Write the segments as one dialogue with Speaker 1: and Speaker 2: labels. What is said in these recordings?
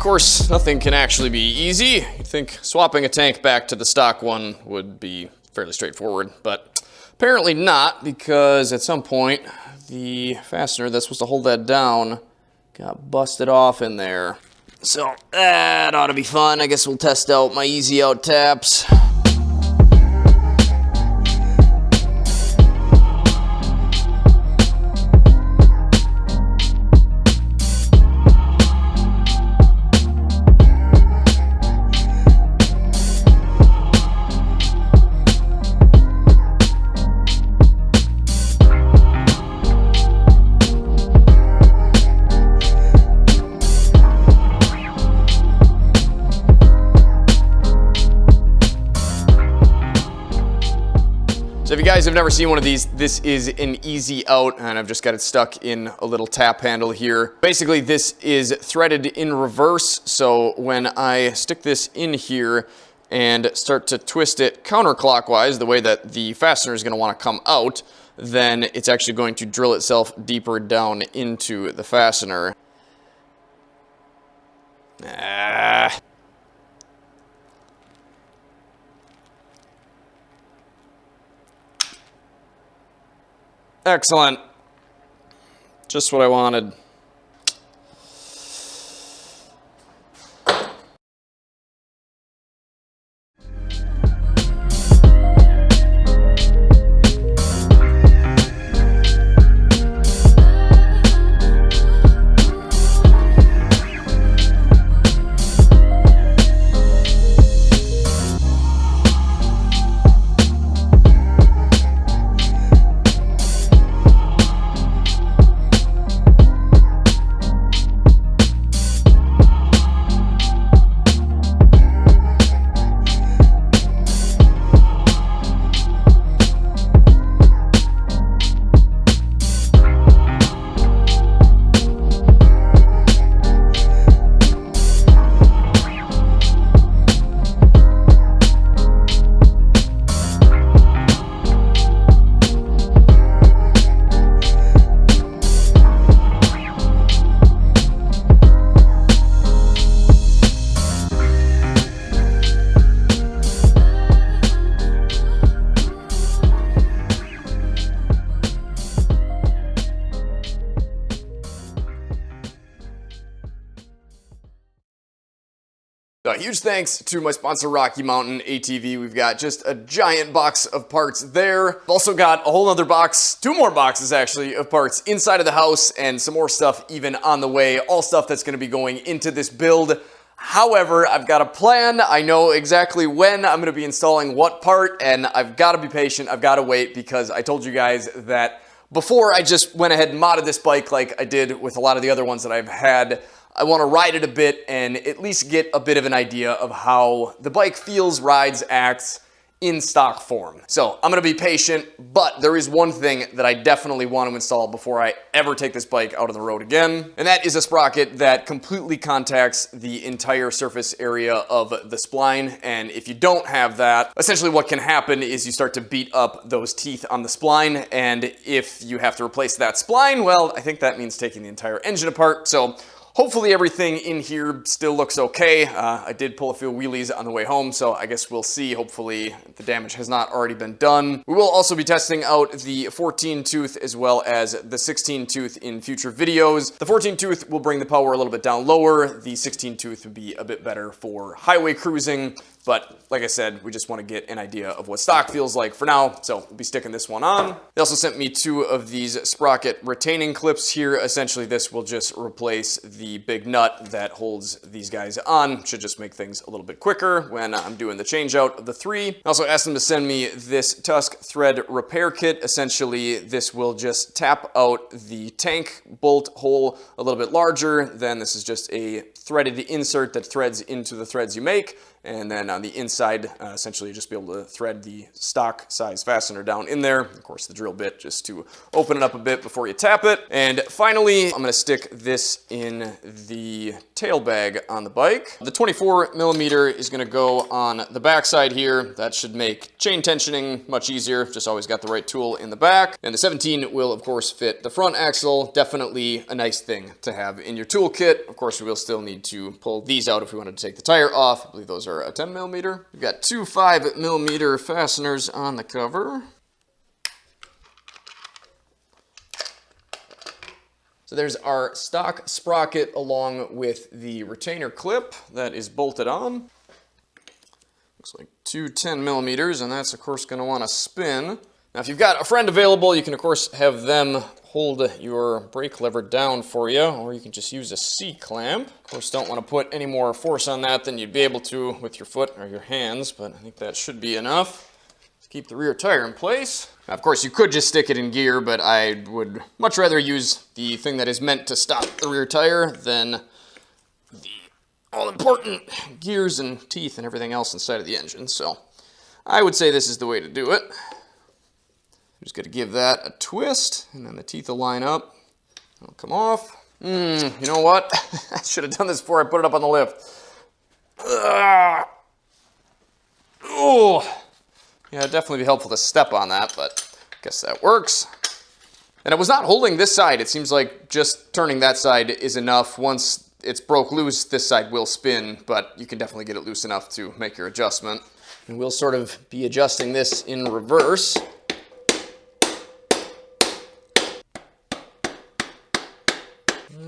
Speaker 1: course, nothing can actually be easy. You'd think swapping a tank back to the stock one would be fairly straightforward, but apparently not, because at some point the fastener that's supposed to hold that down got busted off in there. So that ought to be fun. I guess we'll test out my easy out taps. So if you guys have never seen one of these, this is an easy out, and I've just got it stuck in a little tap handle here. Basically, this is threaded in reverse, so when I stick this in here and start to twist it counterclockwise, the way that the fastener is going to want to come out, then it's actually going to drill itself deeper down into the fastener. Excellent. Just what I wanted. A huge thanks to my sponsor Rocky Mountain ATV. We've got just a giant box of parts there. I've also got a whole other box, two more boxes actually, of parts inside of the house and some more stuff even on the way. All stuff that's going to be going into this build. However, I've got a plan. I know exactly when I'm going to be installing what part, and I've got to be patient. I've got to wait, because I told you guys that before I just went ahead and modded this bike like I did with a lot of the other ones that I've had. I want to ride it a bit and at least get a bit of an idea of how the bike feels, rides, acts in stock form. So I'm going to be patient, but there is one thing that I definitely want to install before I ever take this bike out on the road again, and that is a sprocket that completely contacts the entire surface area of the spline. And if you don't have that, essentially what can happen is you start to beat up those teeth on the spline, and if you have to replace that spline, well, I think that means taking the entire engine apart. So hopefully everything in here still looks okay. I did pull a few wheelies on the way home, so I guess we'll see. Hopefully the damage has not already been done. We will also be testing out the 14 tooth as well as the 16 tooth in future videos. The 14 tooth will bring the power a little bit down lower. The 16 tooth would be a bit better for highway cruising. But like I said, we just want to get an idea of what stock feels like for now, so we'll be sticking this one on. They also sent me two of these Sprocket retaining clips here. Essentially, this will just replace the big nut that holds these guys on. Should just make things a little bit quicker when I'm doing the change out of the three. I also asked them to send me this Tusk thread repair kit. Essentially, this will just tap out the tank bolt hole a little bit larger. Then this is just a threaded insert that threads into the threads you make, And then on the inside, essentially just be able to thread the stock size fastener down in there. Of course, the drill bit just to open it up a bit before you tap it. And finally, I'm gonna stick this in the tail bag on the bike. The 24 millimeter is gonna go on the back side here. That should make chain tensioning much easier. Just always got the right tool in the back. And the 17 will of course fit the front axle. Definitely a nice thing to have in your toolkit. Of course, we will still need to pull these out if we wanted to take the tire off. I believe those are a 10 millimeter. We've got two 5 millimeter fasteners on the cover. So there's our stock sprocket along with the retainer clip that is bolted on. Looks like two 10 millimeters, and that's of course going to want to spin. Now if you've got a friend available, you can of course have them hold your brake lever down for you, or you can just use a C-clamp. Of course, don't want to put any more force on that than you'd be able to with your foot or your hands, but I think that should be enough to keep the rear tire in place. Now, of course, you could just stick it in gear, but I would much rather use the thing that is meant to stop the rear tire than the all-important gears and teeth and everything else inside of the engine. So I would say this is the way to do it. Just got to give that a twist, and then the teeth will line up. It'll come off. You know what? I should have done this before I put it up on the lift. Oh, yeah, it'd definitely be helpful to step on that, but I guess that works. And it was not holding this side. It seems like just turning that side is enough. Once it's broke loose, this side will spin, but you can definitely get it loose enough to make your adjustment. And we'll sort of be adjusting this in reverse.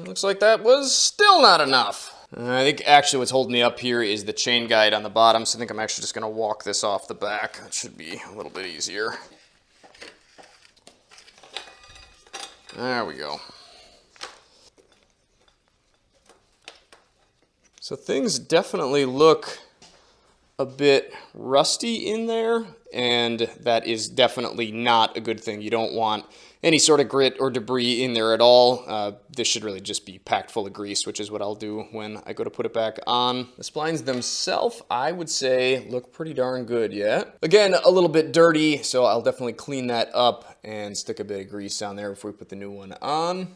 Speaker 1: Looks like that was still not enough. I think actually what's holding me up here is the chain guide on the bottom, so I think I'm actually just going to walk this off the back. That should be a little bit easier. There we go. So things definitely look a bit rusty in there, and that is definitely not a good thing. You don't want any sort of grit or debris in there at all. This should really just be packed full of grease, which is what I'll do when I go to put it back on. The splines themselves, I would say, look pretty darn good yet. Again, a little bit dirty, so I'll definitely clean that up and stick a bit of grease down there before we put the new one on.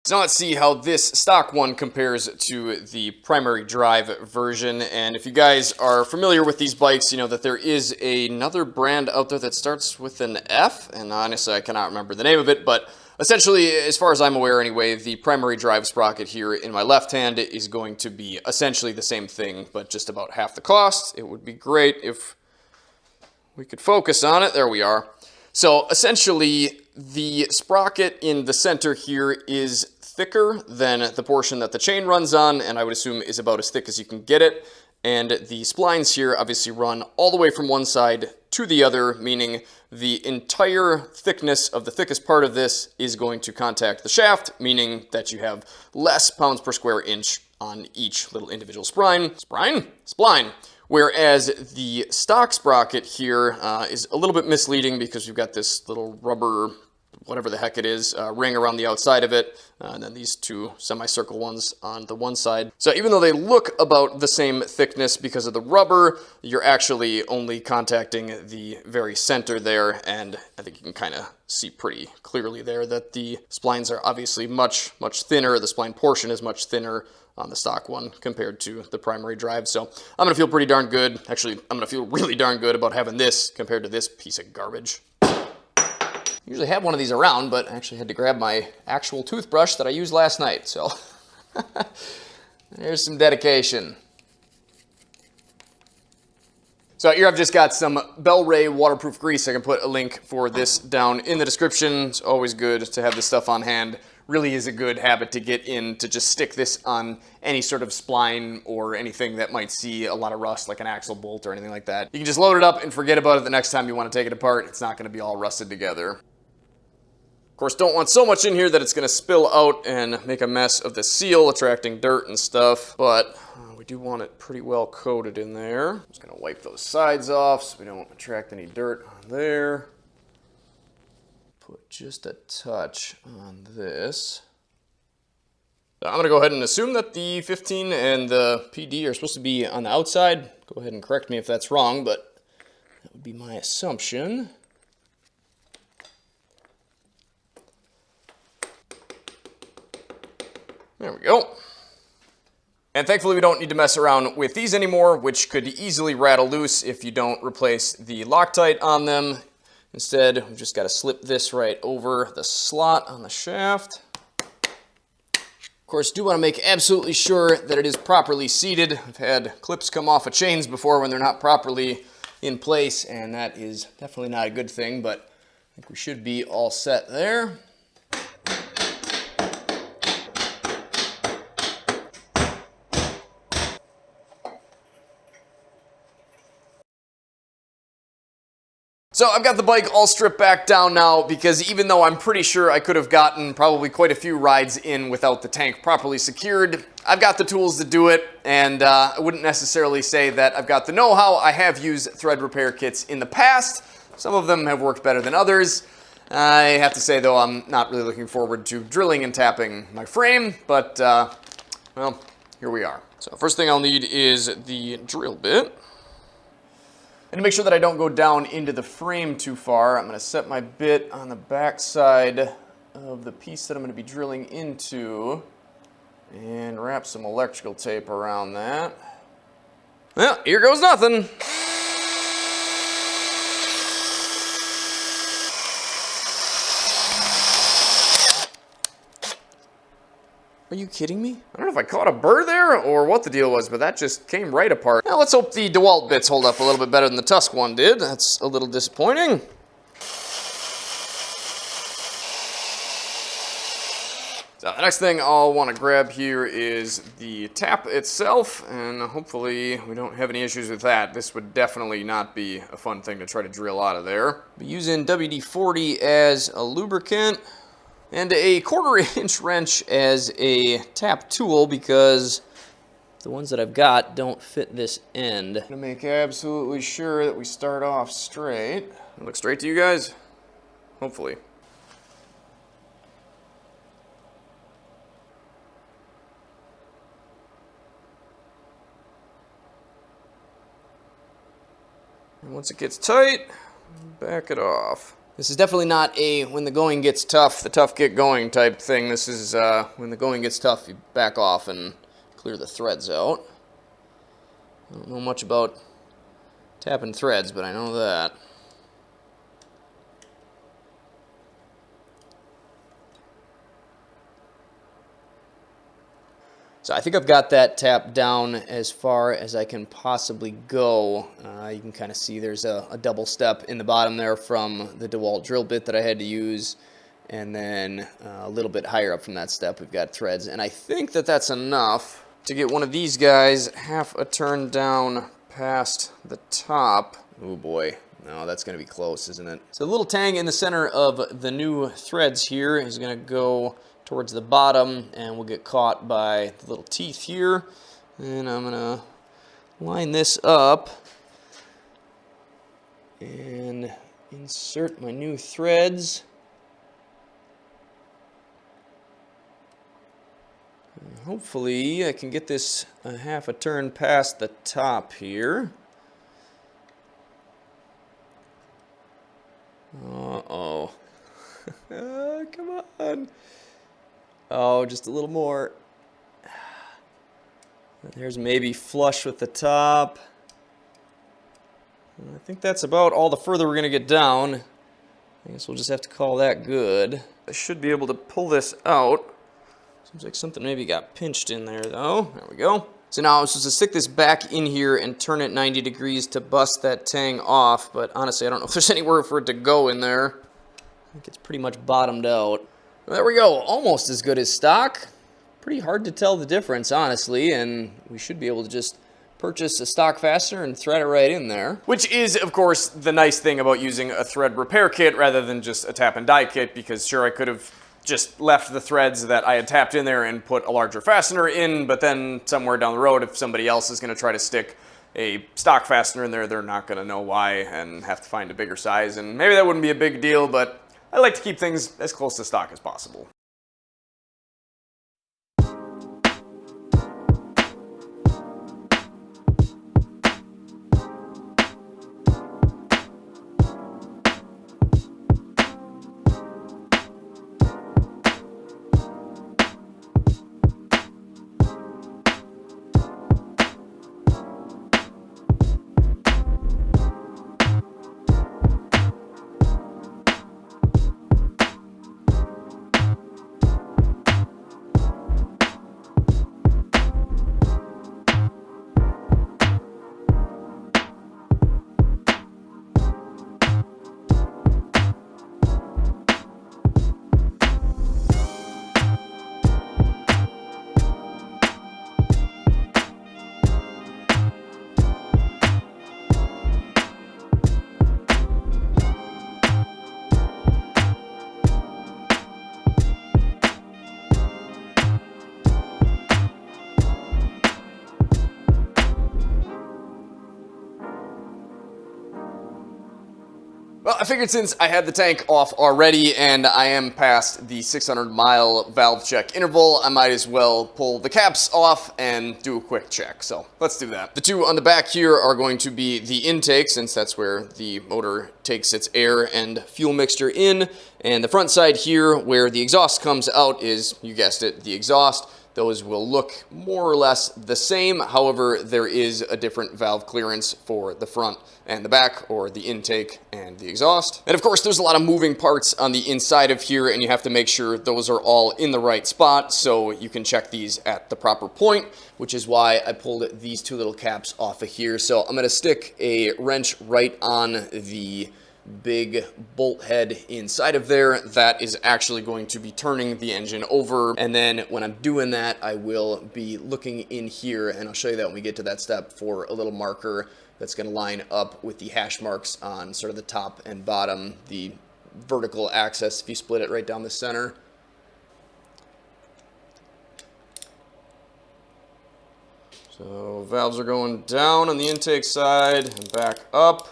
Speaker 1: So now let's see how this stock one compares to the primary drive version. And if you guys are familiar with these bikes, you know that there is another brand out there that starts with an F, and honestly I cannot remember the name of it, but essentially, as far as I'm aware anyway, the primary drive sprocket here in my left hand is going to be essentially the same thing, but just about half the cost. It would be great if we could focus on it. There we are. So essentially, the sprocket in the center here is thicker than the portion that the chain runs on, and I would assume is about as thick as you can get it. And the splines here obviously run all the way from one side to the other, meaning the entire thickness of the thickest part of this is going to contact the shaft, meaning that you have less pounds per square inch on each little individual spline. Whereas the stock sprocket here is a little bit misleading because you've got this little rubber, whatever the heck it is, ring around the outside of it, and then these two semicircle ones on the one side. So even though they look about the same thickness because of the rubber, you're actually only contacting the very center there, and I think you can kind of see pretty clearly there that the splines are obviously much, much thinner. The spline portion is much thinner on the stock one compared to the primary drive. So I'm gonna feel pretty darn good. Actually, I'm gonna feel really darn good about having this compared to this piece of garbage. Usually have one of these around, but I actually had to grab my actual toothbrush that I used last night, so there's some dedication. So here I've just got some Bel-Ray waterproof grease. I can put a link for this down in the description. It's always good to have this stuff on hand. Really is a good habit to get in, to just stick this on any sort of spline or anything that might see a lot of rust, like an axle bolt or anything like that. You can just load it up and forget about it the next time you want to take it apart. It's not going to be all rusted together. Of course, don't want so much in here that it's going to spill out and make a mess of the seal, attracting dirt and stuff, but we do want it pretty well coated in there. I'm just going to wipe those sides off so we don't attract any dirt on there. Put just a touch on this. So I'm gonna go ahead and assume that the 15 and the PD are supposed to be on the outside. Go ahead and correct me if that's wrong, but that would be my assumption. There we go. And thankfully we don't need to mess around with these anymore, which could easily rattle loose if you don't replace the Loctite on them. Instead, we've just got to slip this right over the slot on the shaft. Of course, do want to make absolutely sure that it is properly seated. I've had clips come off of chains before when they're not properly in place, and that is definitely not a good thing, but I think we should be all set there. So I've got the bike all stripped back down now because even though I'm pretty sure I could have gotten probably quite a few rides in without the tank properly secured, I've got the tools to do it, and I wouldn't necessarily say that I've got the know-how. I have used thread repair kits in the past. Some of them have worked better than others. I have to say though, I'm not really looking forward to drilling and tapping my frame, but well, here we are. So first thing I'll need is the drill bit. And to make sure that I don't go down into the frame too far, I'm going to set my bit on the back side of the piece that I'm going to be drilling into and wrap some electrical tape around that. Well, here goes nothing. Are you kidding me? I don't know if I caught a burr there or what the deal was, but that just came right apart. Now let's hope the DeWalt bits hold up a little bit better than the Tusk one did. That's a little disappointing. So the next thing I'll want to grab here is the tap itself, and hopefully we don't have any issues with that. This would definitely not be a fun thing to try to drill out of there. Be using WD-40 as a lubricant. And a 1/4 inch wrench as a tap tool because the ones that I've got don't fit this end. I'm gonna make absolutely sure that we start off straight. It looks straight to you guys? Hopefully. And once it gets tight, back it off. This is definitely not a when the going gets tough, the tough get going type thing. This is when the going gets tough, you back off and clear the threads out. I don't know much about tapping threads, but I know that. So I think I've got that tap down as far as I can possibly go. You can kind of see there's a double step in the bottom there from the DeWalt drill bit that I had to use. And then a little bit higher up from that step, we've got threads. And I think that that's enough to get one of these guys half a turn down past the top. Oh boy, no, that's going to be close, isn't it? So the little tang in the center of the new threads here is going to go towards the bottom, and we'll get caught by the little teeth here. And I'm gonna line this up and insert my new threads. And hopefully I can get this a half a turn past the top here. Uh-oh. Come on. Oh, just a little more. There's maybe flush with the top. I think that's about all the further we're going to get down. I guess we'll just have to call that good. I should be able to pull this out. Seems like something maybe got pinched in there though. There we go. So now I'm supposed to stick this back in here and turn it 90 degrees to bust that tang off, but honestly I don't know if there's anywhere for it to go in there. I think it's pretty much bottomed out. There we go, almost as good as stock. Pretty hard to tell the difference, honestly, and we should be able to just purchase a stock fastener and thread it right in there. Which is, of course, the nice thing about using a thread repair kit rather than just a tap and die kit, because sure, I could have just left the threads that I had tapped in there and put a larger fastener in, but then somewhere down the road, if somebody else is going to try to stick a stock fastener in there, they're not going to know why and have to find a bigger size, and maybe that wouldn't be a big deal, but I like to keep things as close to stock as possible. Well, I figured since I had the tank off already and I am past the 600-mile valve check interval, I might as well pull the caps off and do a quick check. So let's do that. The two on the back here are going to be the intake, since that's where the motor takes its air and fuel mixture in. And the front side here, where the exhaust comes out, is, you guessed it, the exhaust. Those will look more or less the same. However, there is a different valve clearance for the front and the back, or the intake and the exhaust. And of course, there's a lot of moving parts on the inside of here, and you have to make sure those are all in the right spot so you can check these at the proper point, which is why I pulled these two little caps off of here. So I'm gonna stick a wrench right on the big bolt head inside of there. That is actually going to be turning the engine over, and then when I'm doing that, I will be looking in here, and I'll show you that when we get to that step, for a little marker that's going to line up with the hash marks on sort of the top and bottom, the vertical axis, if you split it right down the center. So valves are going down on the intake side and back up.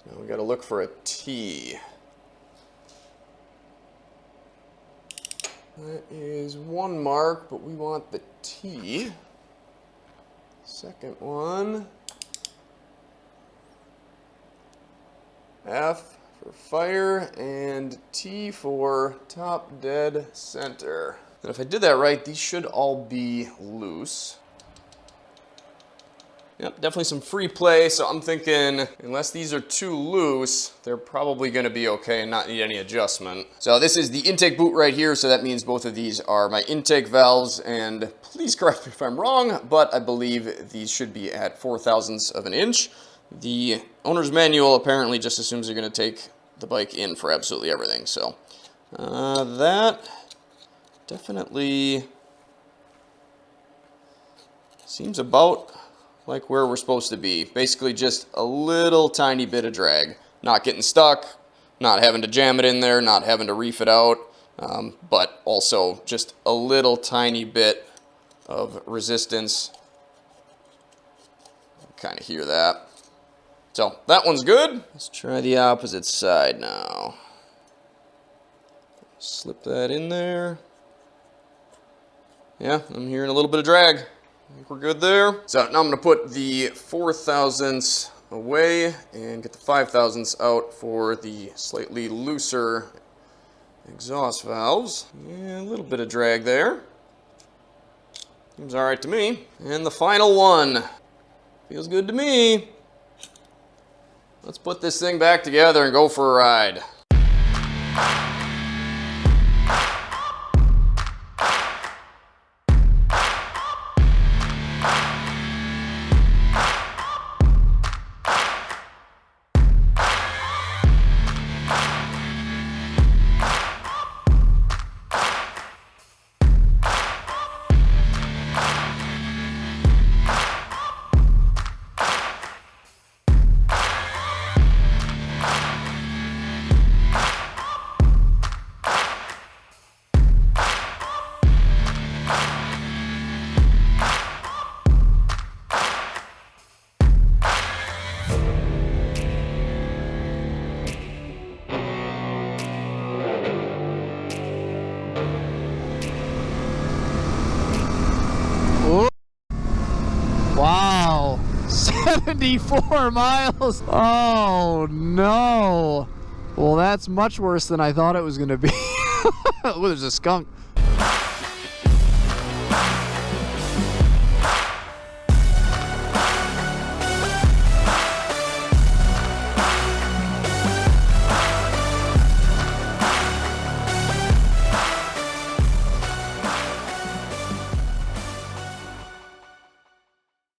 Speaker 1: Now we got to look for a T. That is one mark, but we want the T. Second one. F for fire, and T for top dead center. And if I did that right, these should all be loose. Yep, definitely some free play, so I'm thinking unless these are too loose, they're probably going to be okay and not need any adjustment. So this is the intake boot right here, so that means both of these are my intake valves, and please correct me if I'm wrong, but I believe these should be at 0.4 of an inch. The owner's manual apparently just assumes you're going to take the bike in for absolutely everything, so that definitely seems about like where we're supposed to be. Basically just a little tiny bit of drag. Not getting stuck, not having to jam it in there, not having to reef it out, but also just a little tiny bit of resistance. Kind of hear that. So that one's good. Let's try the opposite side now. Slip that in there. Yeah, I'm hearing a little bit of drag. I think we're good there. So now I'm going to put the 0.4 away and get the 0.5 out for the slightly looser exhaust valves. Yeah, a little bit of drag there. Seems all right to me. And the final one. Feels good to me. Let's put this thing back together and go for a ride.
Speaker 2: Wow, 74 miles. Oh no. Well, that's much worse than I thought it was going to be. Oh, there's a skunk.